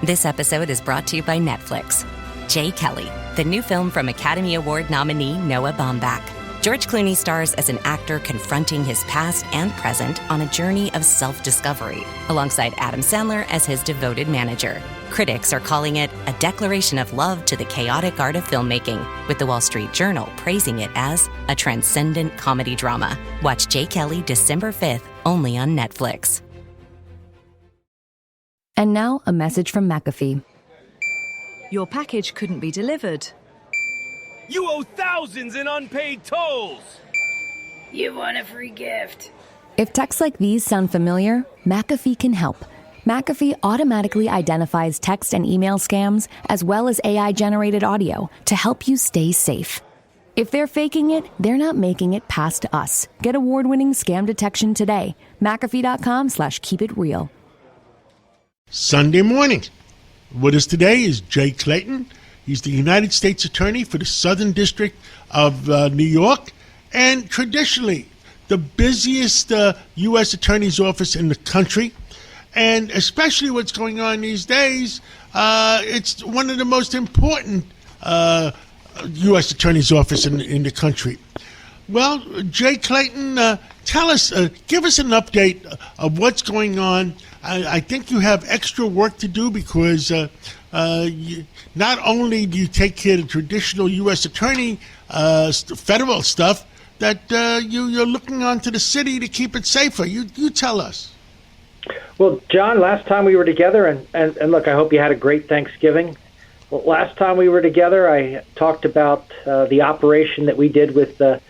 This episode is brought to you by Netflix. Jay Kelly, the new film from Academy Award nominee Noah Baumbach. George Clooney stars as an actor confronting his past and present on a journey of self-discovery, alongside Adam Sandler as his devoted manager. Critics are calling it a declaration of love to the chaotic art of filmmaking, with the Wall Street Journal praising it as a transcendent comedy drama. Watch Jay Kelly December 5th, only on Netflix. And now, a message from McAfee. Your package couldn't be delivered. You owe thousands in unpaid tolls! You want a free gift? If texts like these sound familiar, McAfee can help. McAfee automatically identifies text and email scams, as well as AI-generated audio, to help you stay safe. If they're faking it, they're not making it past us. Get award-winning scam detection today. McAfee.com/keepitreal. Sunday morning. With us today is Jay Clayton. He's the United States Attorney for the Southern District of New York, and traditionally the busiest U.S. Attorney's office in the country. And especially what's going on these days, it's one of the most important U.S. Attorney's office in the country. Well, Jay Clayton, tell us, give us an update of what's going on. I think you have extra work to do because not only do you take care of the traditional U.S. Attorney federal stuff, that you're looking onto the city to keep it safer. You tell us. Well, John, last time we were together, and look, I hope you had a great Thanksgiving. Well, last time we were together, I talked about the operation that we did with the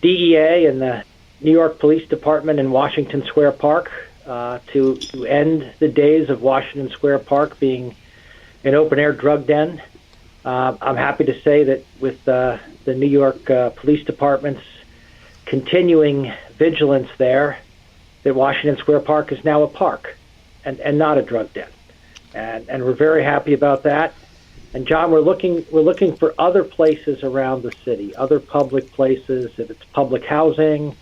DEA and the New York Police Department in Washington Square Park to end the days of Washington Square Park being an open-air drug den. I'm happy to say that with the New York Police Department's continuing vigilance there, that Washington Square Park is now a park and not a drug den. And we're very happy about that. And John, we're looking for other places around the city, other public places, if it's public housing,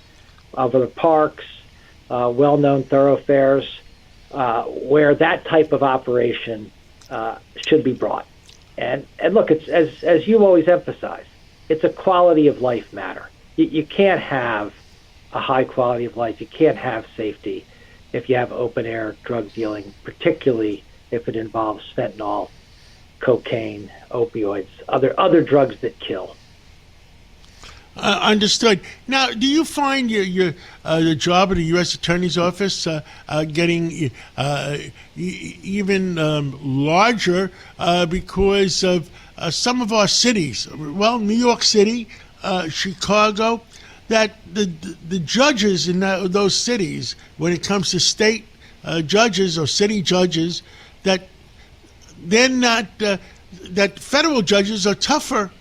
other parks, well-known thoroughfares, where that type of operation should be brought. And look, it's as you always emphasize, it's a quality of life matter. You can't have a high quality of life. You can't have safety if you have open-air drug dealing, particularly if it involves fentanyl, cocaine, opioids, other drugs that kill. Understood. Now, do you find your the job of the U.S. Attorney's Office getting even larger because of some of our cities? Well, New York City, Chicago, that the judges in those cities, when it comes to state judges or city judges, that they're not that federal judges are tougher.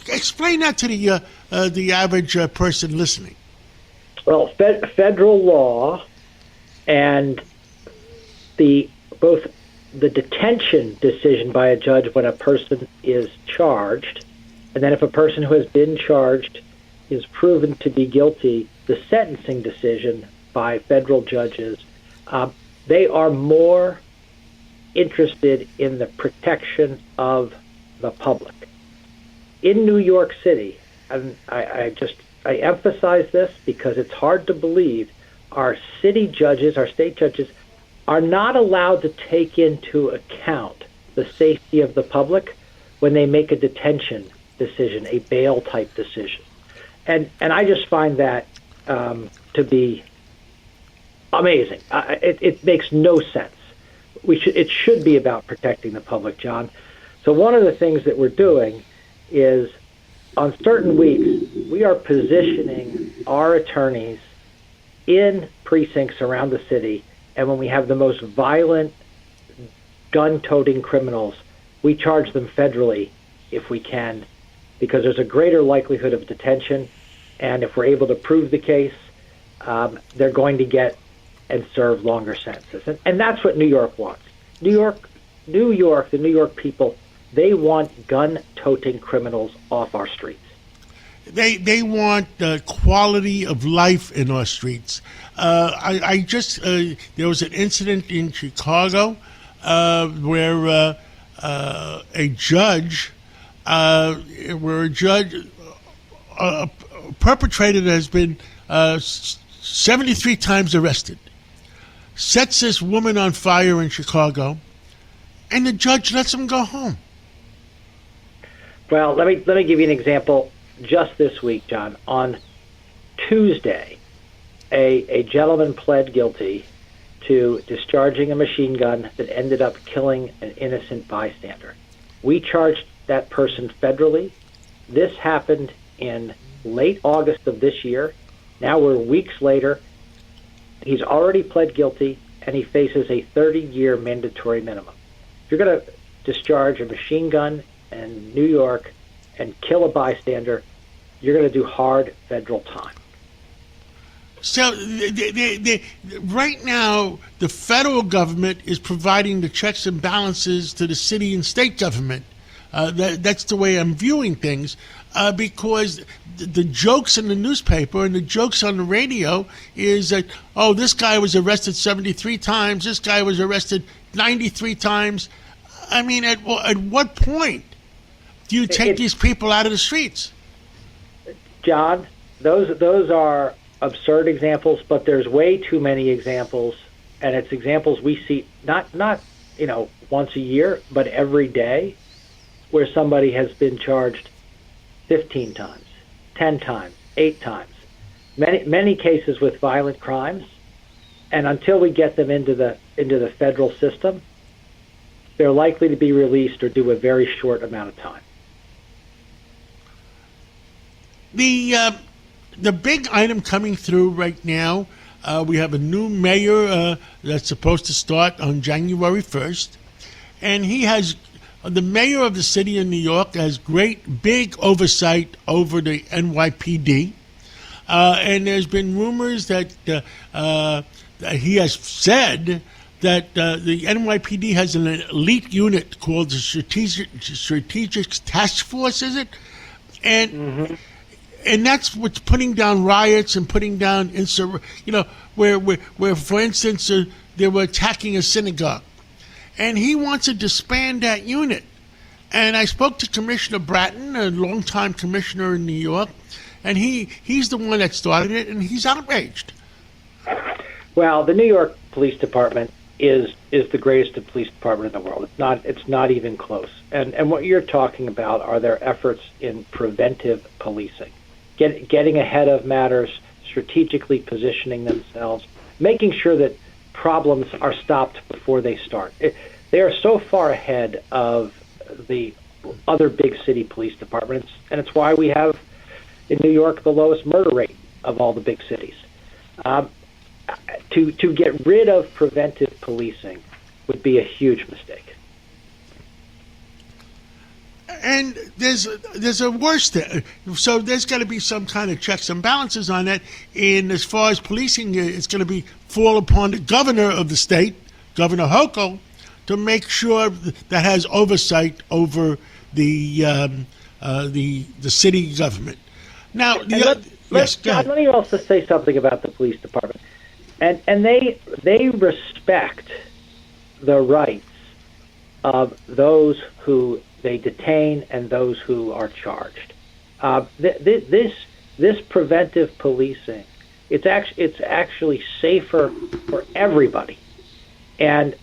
Explain that to the average person listening. Well, federal law and both the detention decision by a judge when a person is charged, and then if a person who has been charged is proven to be guilty, the sentencing decision by federal judges, they are more interested in the protection of the public. In New York City, and I emphasize this because it's hard to believe, our city judges, our state judges, are not allowed to take into account the safety of the public when they make a detention decision, a bail-type decision. And I just find that to be amazing. It makes no sense. It should be about protecting the public, John. So one of the things that we're doing is on certain weeks, we are positioning our attorneys in precincts around the city, and when we have the most violent gun-toting criminals, we charge them federally if we can, because there's a greater likelihood of detention, and if we're able to prove the case, they're going to get and serve longer sentences. And that's what New York wants. New York, the New York people, they want gun-toting criminals off our streets. They want quality of life in our streets. I just there was an incident in Chicago where a judge, a perpetrator that has been 73 times arrested, sets this woman on fire in Chicago, and the judge lets him go home. Well, let me give you an example. Just this week, John, on Tuesday, a gentleman pled guilty to discharging a machine gun that ended up killing an innocent bystander. We charged that person federally. This happened in late August of this year. Now we're weeks later. He's already pled guilty, and he faces a 30-year mandatory minimum. If you're going to discharge a machine gun in New York and kill a bystander, you're going to do hard federal time. So right now, the federal government is providing the checks and balances to the city and state government. That's the way I'm viewing things, because the jokes in the newspaper and the jokes on the radio is that, oh, this guy was arrested 73 times, this guy was arrested 93 times. I mean, at what point do you take these people out of the streets? John, those are absurd examples, but there's way too many examples, and it's examples we see not once a year, but every day, where somebody has been charged 15 times, 10 times, 8 times, many cases with violent crimes, and until we get them into the federal system, they're likely to be released or do a very short amount of time. The big item coming through right now, we have a new mayor that's supposed to start on January 1st, and the mayor of the city of New York has great big oversight over the NYPD, and there's been rumors that he has said that the NYPD has an elite unit called the Strategic Task Force, is it? And and that's what's putting down riots and putting down where for instance they were attacking a synagogue, and he wants to disband that unit. And I spoke to Commissioner Bratton, a longtime commissioner in New York, and he's the one that started it, and he's outraged. Well, the New York Police Department is the greatest police department in the world. It's not even close. And what you're talking about are their efforts in preventive policing. Getting ahead of matters, strategically positioning themselves, making sure that problems are stopped before they start. They are so far ahead of the other big city police departments, and it's why we have in New York the lowest murder rate of all the big cities. To get rid of preventive policing would be a huge mistake. And there's a worse thing. So there's got to be some kind of checks and balances on that. And as far as policing, it's going to fall upon the governor of the state, Governor Hochul, to make sure that has oversight over the city government. Now, let me also say something about the police department, and they respect the rights of those who they detain and those who are charged. This preventive policing, it's actually safer for everybody, and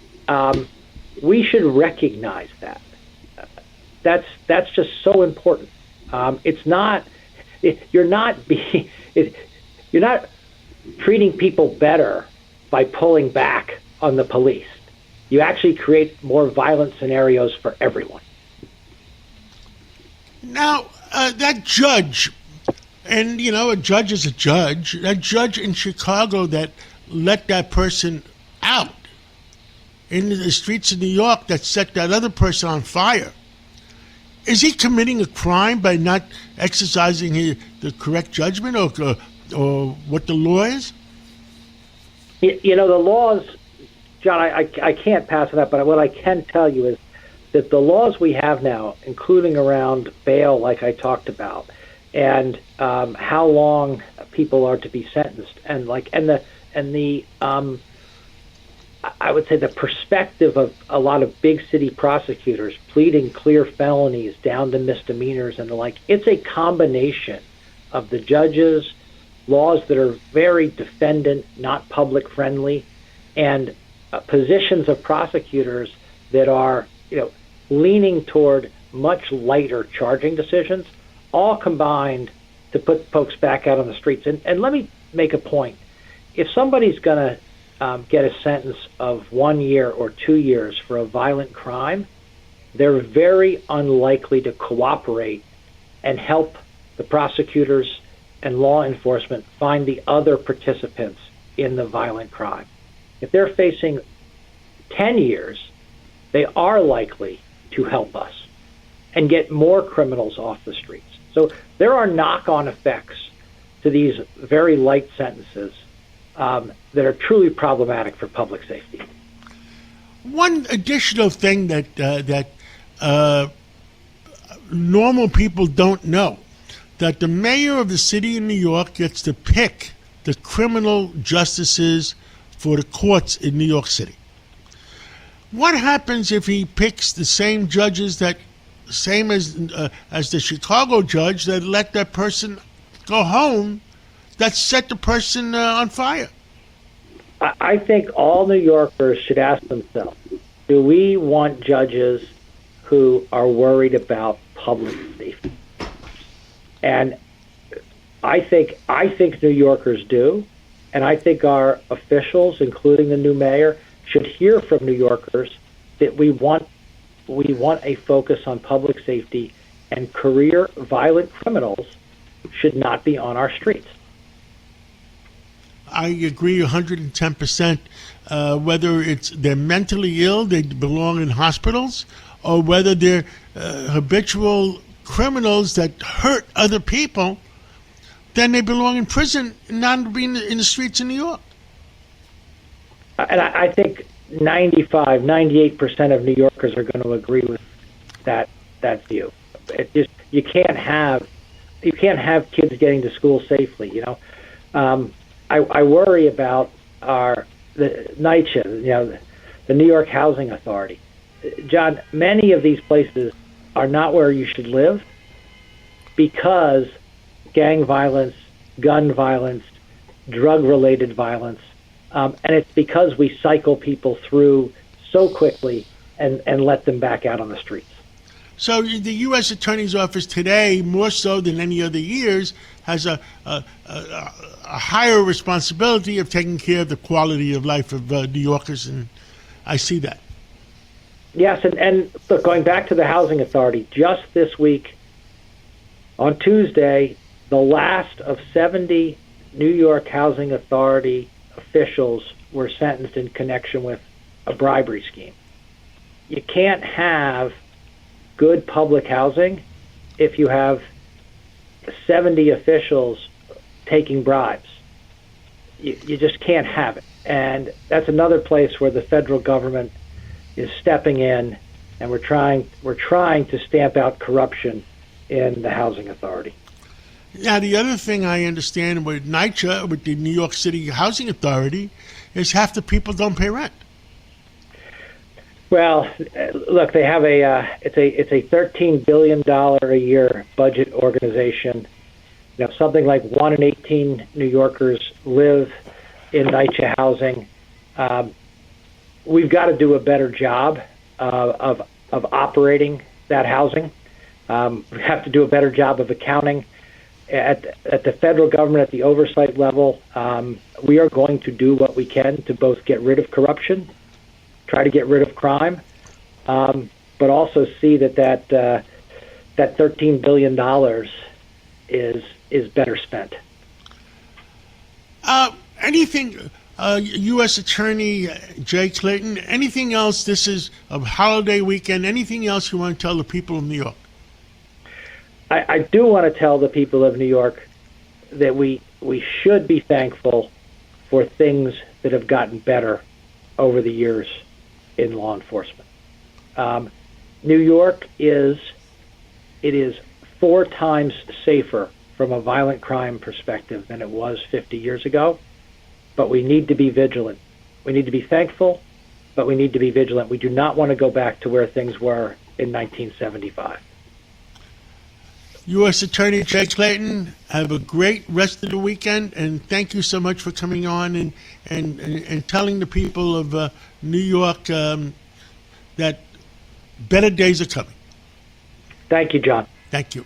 we should recognize that. That's just so important. You're not treating people better by pulling back on the police. You actually create more violent scenarios for everyone. Now, that judge, and a judge is a judge, that judge in Chicago that let that person out into the streets of New York that set that other person on fire, is he committing a crime by not exercising the correct judgment or what the law is? The laws, John, I can't pass on that, but what I can tell you is that the laws we have now, including around bail, like I talked about, and how long people are to be sentenced, and the I would say the perspective of a lot of big city prosecutors pleading clear felonies down to misdemeanors and the like, it's a combination of the judges, laws that are very defendant, not public friendly, and positions of prosecutors that are, leaning toward much lighter charging decisions, all combined to put folks back out on the streets. And let me make a point. If somebody's going to get a sentence of 1 year or 2 years for a violent crime, they're very unlikely to cooperate and help the prosecutors and law enforcement find the other participants in the violent crime. If they're facing 10 years, they are likely to help us and get more criminals off the streets. So there are knock-on effects to these very light sentences that are truly problematic for public safety. One additional thing that normal people don't know, that the mayor of the city of New York gets to pick the criminal justices for the courts in New York City. What happens if he picks the same judges same as the Chicago judge that let that person go home, that set the person on fire? I think all New Yorkers should ask themselves, do we want judges who are worried about public safety? And I think New Yorkers do, and I think our officials, including the new mayor, should hear from New Yorkers that we want a focus on public safety, and career violent criminals should not be on our streets. I agree 110%. Whether they're mentally ill, they belong in hospitals, or whether they're habitual criminals that hurt other people, then they belong in prison, not being in the streets of New York. And I think 98% of New Yorkers are going to agree with that view. You can't have kids getting to school safely. I worry about the NYCHA, the New York Housing Authority. John, many of these places are not where you should live because gang violence, gun violence, drug-related violence, and it's because we cycle people through so quickly and let them back out on the streets. So the U.S. Attorney's Office today, more so than any other years, has a higher responsibility of taking care of the quality of life of New Yorkers, and I see that. Yes, and look, going back to the Housing Authority, just this week, on Tuesday, the last of 70 New York Housing Authority officials were sentenced in connection with a bribery scheme. You can't have good public housing if you have 70 officials taking bribes. You just can't have it. And that's another place where the federal government is stepping in, and we're trying to stamp out corruption in the Housing Authority. Now, the other thing I understand with NYCHA, with the New York City Housing Authority, is half the people don't pay rent. Well, look, they have it's a $13 billion a year budget organization. Something like 1 in 18 New Yorkers live in NYCHA housing. We've got to do a better job of operating that housing. We have to do a better job of accounting. At the federal government, at the oversight level, we are going to do what we can to both get rid of corruption, try to get rid of crime, but also see that $13 billion is better spent. Anything, U.S. Attorney Jay Clayton, anything else? This is a holiday weekend. Anything else you want to tell the people of New York? I do want to tell the people of New York that we should be thankful for things that have gotten better over the years in law enforcement. New York is 4 times safer from a violent crime perspective than it was 50 years ago, but we need to be vigilant. We need to be thankful, but we need to be vigilant. We do not want to go back to where things were in 1975. U.S. Attorney Jay Clayton, have a great rest of the weekend, and thank you so much for coming on and telling the people of New York that better days are coming. Thank you, John. Thank you.